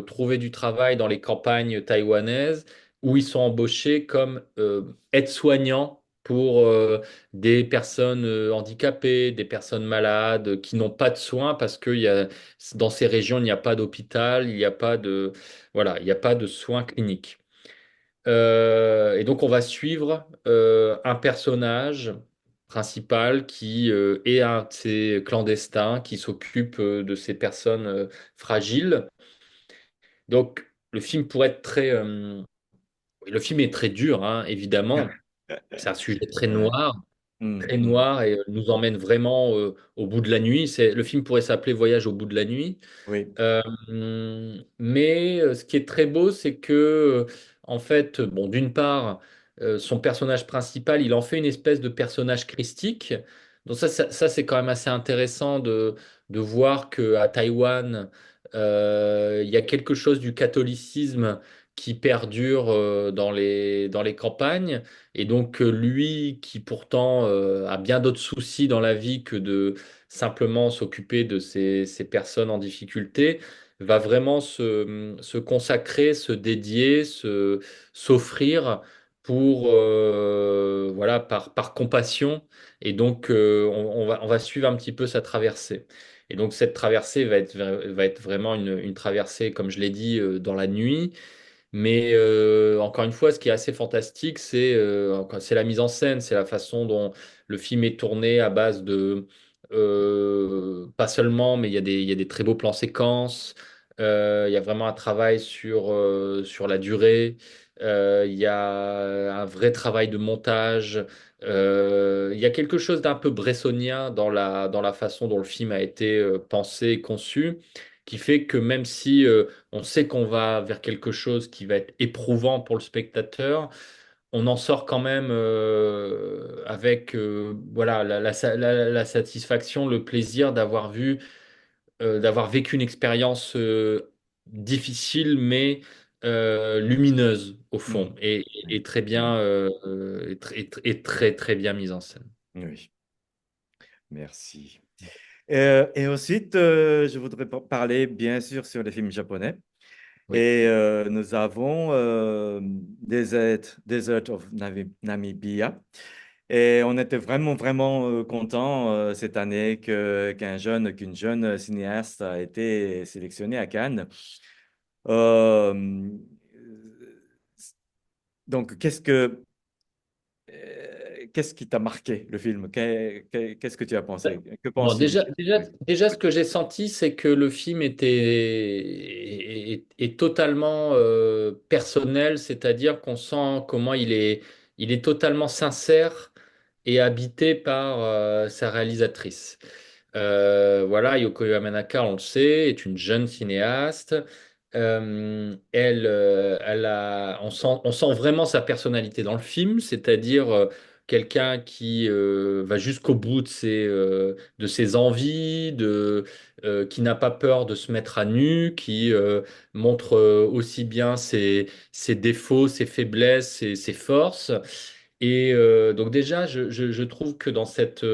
trouver du travail dans les campagnes taïwanaises où ils sont embauchés comme aides-soignants pour des personnes handicapées, des personnes malades qui n'ont pas de soins parce que dans ces régions, il n'y a pas d'hôpital, il n'y a pas voilà, il n'y a pas de soins cliniques. Et donc, on va suivre un personnage principal qui est un de ces clandestins qui s'occupe de ces personnes fragiles. Donc, le film pourrait être le film est très dur, hein, évidemment. C'est un sujet Ouais. très Mm. noir et nous emmène vraiment au bout de la nuit. Le film pourrait s'appeler Voyage au bout de la nuit. Oui. Euh, mais ce qui est très beau, c'est que, en fait, bon, d'une part, son personnage principal, il en fait une espèce de personnage christique. Donc ça, c'est quand même assez intéressant de voir qu'à Taïwan, il y a quelque chose du catholicisme qui perdure dans les campagnes. Et donc, lui, qui pourtant a bien d'autres soucis dans la vie que de simplement s'occuper de ces personnes en difficulté, va vraiment se consacrer, se dédier, s'offrir pour, voilà, par compassion. Et donc, on va suivre un petit peu sa traversée. Et donc, cette traversée va être vraiment une traversée, comme je l'ai dit, dans la nuit. Mais encore une fois, ce qui est assez fantastique, c'est la mise en scène, c'est la façon dont le film est tourné à base de, pas seulement, mais il y a des très beaux plans séquences. Il y a vraiment un travail sur la durée. Il y a un vrai travail de montage. Il y a quelque chose d'un peu bressonien dans la façon dont le film a été pensé et conçu, qui fait que même si on sait qu'on va vers quelque chose qui va être éprouvant pour le spectateur, on en sort quand même avec voilà, la satisfaction, le plaisir d'avoir d'avoir vécu une expérience difficile mais lumineuse au fond Mm. et très bien et très très bien mise en scène. Oui, merci. Et ensuite, je voudrais parler bien sûr sur les films japonais. Oui. Et nous avons Desert of Namibia. Et on était vraiment, vraiment contents cette année qu'une jeune cinéaste a été sélectionnée à Cannes. Euh, donc, qu'est-ce qui t'a marqué, le film? Qu'est-ce que tu as pensé? Que Bon, penses-tu du film? Oui. déjà, ce que j'ai senti, c'est que le film est totalement personnel, c'est-à-dire qu'on sent comment il est totalement sincère et habité par sa réalisatrice. Voilà, Yoko Yamanaka, on le sait, est une jeune cinéaste. On sent vraiment sa personnalité dans le film, c'est-à-dire quelqu'un qui va jusqu'au bout de ses envies, qui n'a pas peur de se mettre à nu, qui montre aussi bien ses défauts, ses faiblesses, ses forces. Et donc déjà, je trouve que dans cette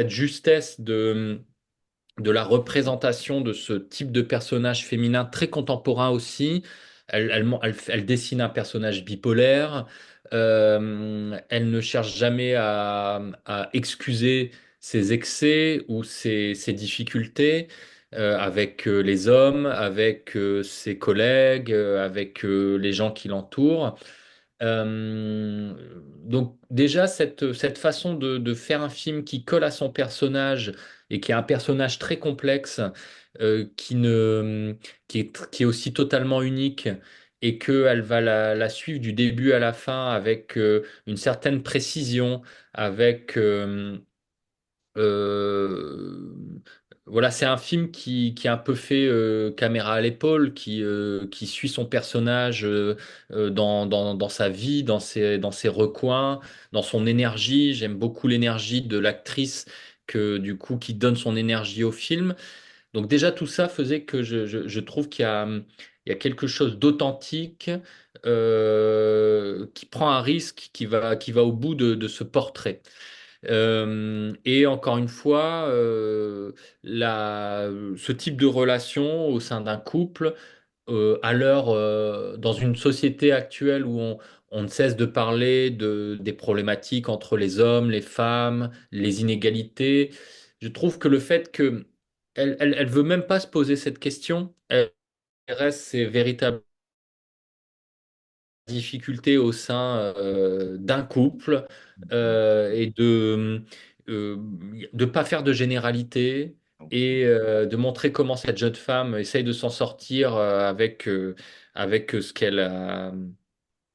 justesse de la représentation de ce type de personnage féminin très contemporain aussi. Elle dessine un personnage bipolaire. Elle ne cherche jamais à excuser ses excès ou ses difficultés avec les hommes, avec ses collègues, avec les gens qui l'entourent. Euh, donc déjà, cette façon de faire un film qui colle à son personnage et qui est un personnage très complexe, qui ne, qui est aussi totalement unique et qu'elle va la suivre du début à la fin avec une certaine précision, avec euh, voilà, c'est un film qui est un peu fait caméra à l'épaule, qui suit son personnage dans sa vie, dans ses recoins, dans son énergie. J'aime beaucoup l'énergie de l'actrice qui donne son énergie au film. Donc déjà, tout ça faisait que je trouve il y a quelque chose d'authentique qui prend un risque, qui va au bout de ce portrait. Et encore une fois, ce type de relation au sein d'un couple, dans une société actuelle où on ne cesse de parler des problématiques entre les hommes, les femmes, les inégalités, je trouve que le fait que elle veut même pas se poser cette question, elle reste ses véritables difficultés au sein d'un couple et de pas faire de généralité Ok. et de montrer comment cette jeune femme essaye de s'en sortir avec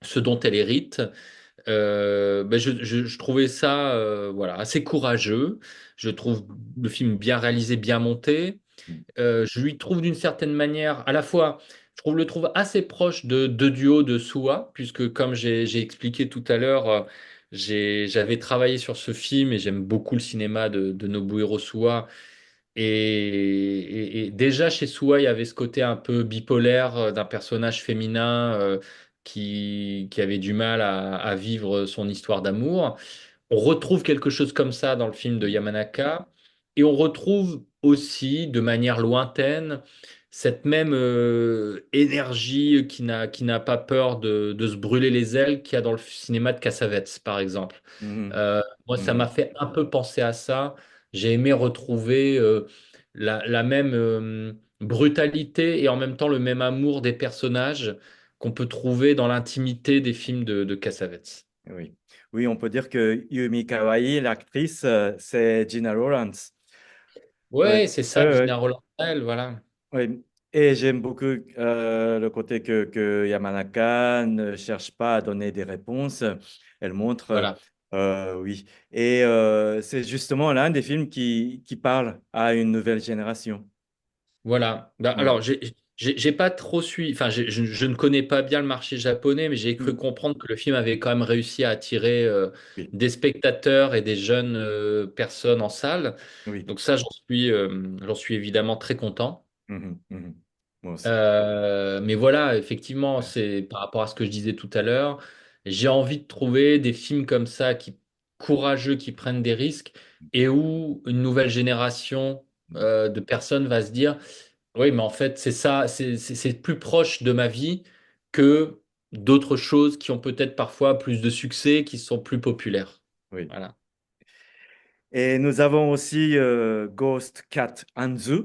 ce dont elle hérite. Je trouvais ça voilà, assez courageux. Je trouve le film bien réalisé, bien monté. Je lui trouve d'une certaine manière, à la fois, le trouve assez proche de Duo de Suwa, puisque comme j'ai expliqué tout à l'heure, j'avais travaillé sur ce film et j'aime beaucoup le cinéma de Nobuhiro Suwa. Et déjà chez Suwa, il y avait ce côté un peu bipolaire d'un personnage féminin qui avait du mal à vivre son histoire d'amour. On retrouve quelque chose comme ça dans le film de Yamanaka. Et on retrouve aussi, de manière lointaine, cette même énergie qui n'a pas peur de se brûler les ailes qu'il y a dans le cinéma de Cassavetes, par exemple. Mhm, Moi, ça m'a mhm. fait un peu penser à ça. J'ai aimé retrouver la même brutalité et en même temps le même amour des personnages qu'on peut trouver dans l'intimité des films de Cassavetes. Oui. Oui, on peut dire que Yumi Kawai, l'actrice, c'est Gina Lawrence. Oui, Ouais, c'est ça, oui, Gina Rolandel, voilà. oui. Et j'aime beaucoup le côté que Yamanaka ne cherche pas à donner des réponses. Elle montre, Voilà. oui. Et c'est justement l'un des films qui parle à une nouvelle génération. Voilà. Bah, Oui, alors, j'ai pas trop suivi, enfin, je ne connais pas bien le marché japonais, mais j'ai cru mm, comprendre que le film avait quand même réussi à attirer oui, des spectateurs et des jeunes personnes en salle. oui. Donc ça, j'en suis évidemment très content. Mhm, mhm. Moi aussi. Mais voilà, effectivement, Ouais. c'est par rapport à ce que je disais tout à l'heure, j'ai envie de trouver des films comme ça, courageux, qui prennent des risques, et où une nouvelle génération de personnes va se dire, oui, mais en fait, c'est ça, c'est plus proche de ma vie que d'autres choses qui ont peut-être parfois plus de succès, qui sont plus populaires. Oui. Voilà. Et nous avons aussi Ghost Cat Anzu.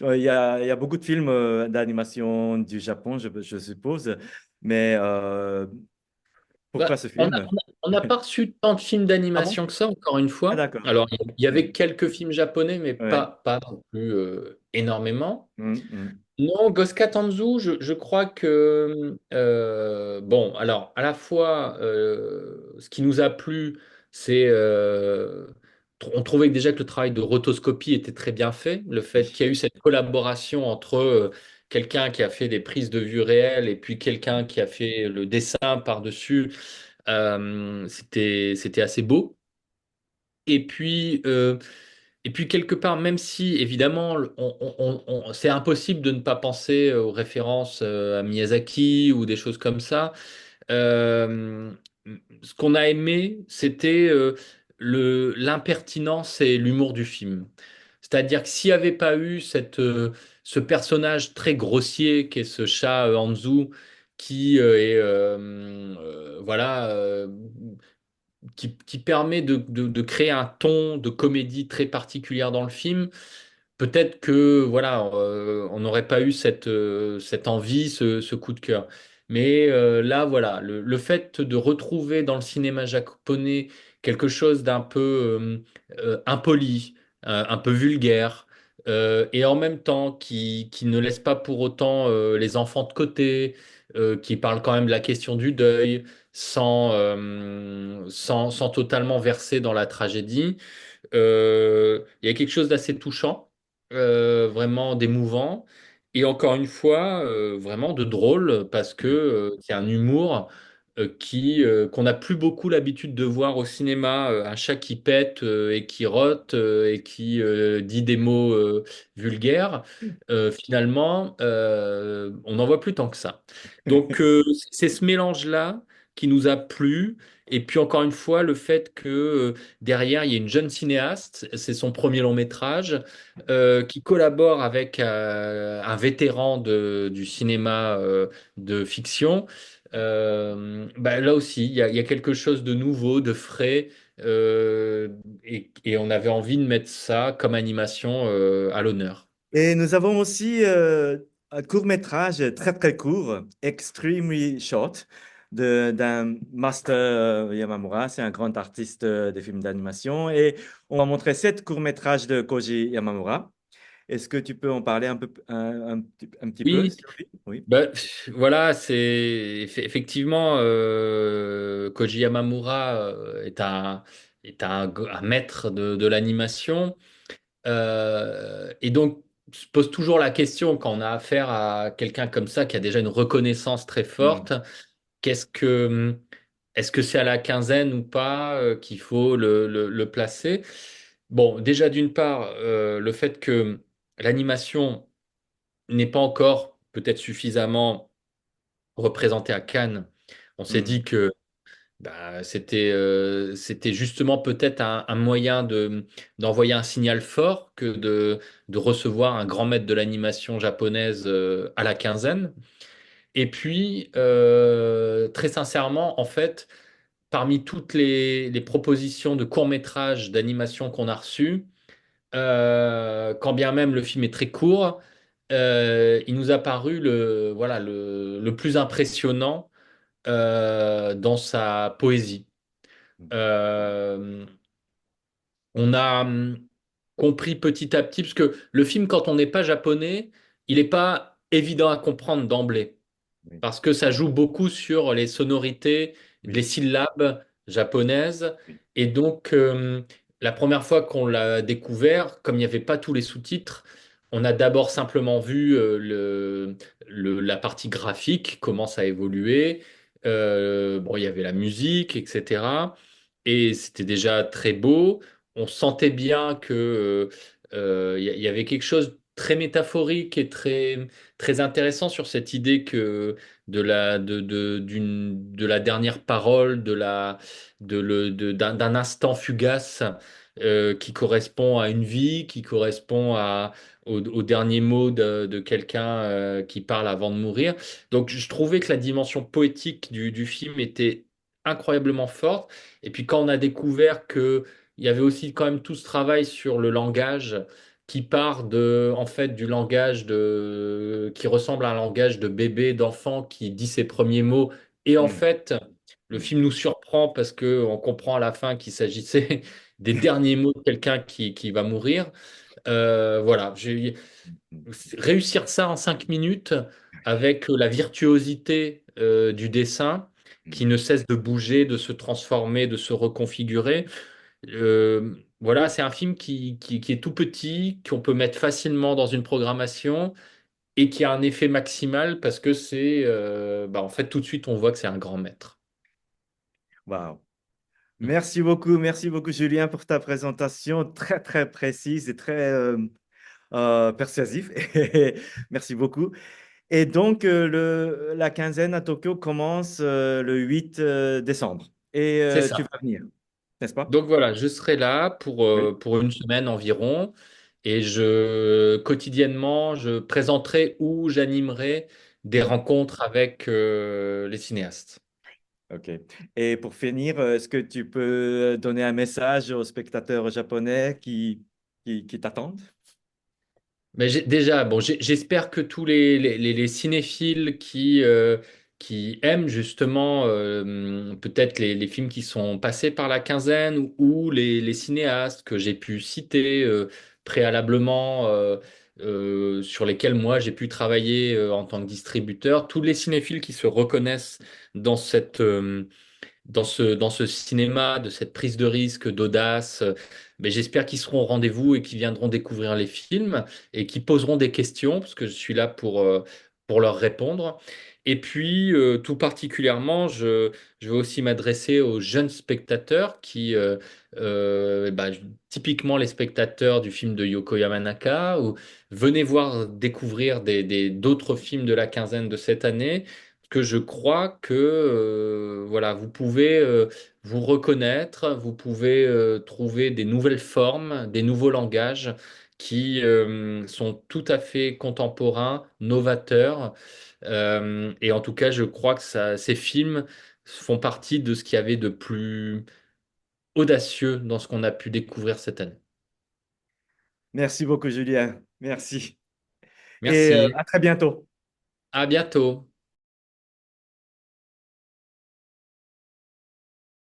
Il y a beaucoup de films d'animation du Japon, je suppose. Mais pourquoi Bah, ce film? on n'a pas reçu tant de films Ah bon? d'animation que ça, encore une Ah fois. d'accord. Alors, il y avait Mhm. quelques films japonais, mais Ouais. pas non plus énormément. Mhm, mhm, Non, Ghost Tanzu, je crois que bon, alors à la fois ce qui nous a plu, c'est on trouvait déjà que le travail de rotoscopie était très bien fait, le fait oui. qu'il y a eu cette collaboration entre quelqu'un qui a fait des prises de vue réelles et puis quelqu'un qui a fait le dessin par-dessus, c'était assez beau. Et puis et puis quelque part, même si évidemment, c'est impossible de ne pas penser aux références à Miyazaki ou des choses comme ça, euh, ce qu'on a aimé, c'était l'impertinence et l'humour du film. C'est-à-dire que s'il n'y avait pas eu ce personnage très grossier qu'est ce chat Anzu, qui voilà, qui permet de créer un ton de comédie très particulière dans le film. Peut-être que voilà, on n'aurait pas eu cette envie, ce coup de cœur. Mais là, voilà, le fait de retrouver dans le cinéma japonais quelque chose d'un peu impoli, un peu vulgaire, et en même temps qui ne laisse pas pour autant les enfants de côté, qui parle quand même de la question du deuil, sans totalement verser dans la tragédie. Il y a quelque chose d'assez touchant, vraiment d'émouvant, et encore une fois, vraiment de drôle, parce que c'est un humour qu'on n'a plus beaucoup l'habitude de voir au cinéma, un chat qui pète et qui rote et qui dit des mots vulgaires. Finalement, on n'en voit plus tant que ça. Donc, c'est ce mélange-là qui nous a plu. Et puis encore une fois, le fait que derrière, il y a une jeune cinéaste, c'est son premier long métrage, qui collabore avec un vétéran du cinéma de fiction. Bah, là aussi, il y a quelque chose de nouveau, de frais, et on avait envie de mettre ça comme animation à l'honneur. Et nous avons aussi un court-métrage très très court, Extremely Short, d'un Master Yamamura. C'est un grand artiste des films d'animation. Et on va montrer 7 courts-métrages de Koji Yamamura. Est-ce que tu peux en parler un petit peu Oui, sur lui? Oui. bah, voilà, c'est effectivement Koji Yamamura est un maître de l'animation. Et donc, se pose toujours la question quand on a affaire à quelqu'un comme ça qui a déjà une reconnaissance très Mm, forte, qu'est-ce que, est-ce que c'est à la quinzaine ou pas qu'il faut le placer? Bon, déjà d'une part, le fait que l'animation n'est pas encore peut-être suffisamment représentée à Cannes, on s'est mm, dit que C'était justement peut-être un moyen d'envoyer un signal fort que de recevoir un grand maître de l'animation japonaise à la quinzaine. Et puis, très sincèrement, en fait, parmi toutes les propositions de courts-métrages d'animation qu'on a reçues, quand bien même le film est très court, il nous a paru voilà, le plus impressionnant dans sa poésie. Euh, on a compris petit à petit, parce que le film, quand on n'est pas japonais, il n'est pas évident à comprendre d'emblée Oui, parce que ça joue beaucoup sur les sonorités, les oui, syllabes japonaises. oui. Et donc, la première fois qu'on l'a découvert, comme il n'y avait pas tous les sous-titres, on a d'abord simplement vu la partie graphique, comment ça a évolué. Bon, il y avait la musique, etc. Et c'était déjà très beau. On sentait bien que il y avait quelque chose de très métaphorique et très intéressant sur cette idée que de la dernière parole, d'un instant fugace qui correspond à une vie, qui correspond au dernier mot de quelqu'un qui parle avant de mourir. Donc je trouvais que la dimension poétique du film était incroyablement forte. Et puis quand on a découvert que il y avait aussi quand même tout ce travail sur le langage qui part en fait, du langage qui ressemble à un langage de bébé, d'enfant qui dit ses premiers mots. Et en Mm, fait, le mm, film nous surprend parce que on comprend à la fin qu'il s'agissait des derniers mots de quelqu'un qui va mourir. Voilà, j'ai mm, réussir ça en 5 minutes avec la virtuosité du dessin qui mm. ne cesse de bouger, de se transformer, de se reconfigurer. Voilà, c'est un film qui est tout petit, qu'on peut mettre facilement dans une programmation et qui a un effet maximal parce que en fait, tout de suite, on voit que c'est un grand maître. Wow. Mm. Merci beaucoup Julien pour ta présentation très très précise et très persuasive. Merci beaucoup. Et donc la quinzaine à Tokyo commence le 8 décembre et C'est tu ça. vas venir, n'est-ce pas? Donc voilà, je serai là Oui. pour une semaine environ et quotidiennement, je présenterai ou j'animerai des Mhm. rencontres avec les cinéastes. OK. Et pour finir, est-ce que tu peux donner un message aux spectateurs japonais qui t'attendent? Mais déjà, bon, j'espère que tous les cinéphiles qui aiment justement peut-être les films qui sont passés par la quinzaine ou les cinéastes que j'ai pu citer préalablement, sur lesquels moi j'ai pu travailler en tant que distributeur, tous les cinéphiles qui se reconnaissent dans dans ce cinéma, de cette prise de risque, d'audace. Mais j'espère qu'ils seront au rendez-vous et qu'ils viendront découvrir les films et qu'ils poseront des questions, parce que je suis là pour leur répondre. Et puis, tout particulièrement, je vais aussi m'adresser aux jeunes spectateurs typiquement les spectateurs du film de Yoko Yamanaka, ou venez voir découvrir d'autres films de la quinzaine de cette année que je crois que voilà, vous pouvez vous reconnaître, vous pouvez trouver des nouvelles formes, des nouveaux langages qui sont tout à fait contemporains, novateurs. Et en tout cas, je crois que ces films font partie de ce qu'il y avait de plus audacieux dans ce qu'on a pu découvrir cette année. Merci beaucoup Julien. Merci. Et Merci. à très bientôt. À bientôt.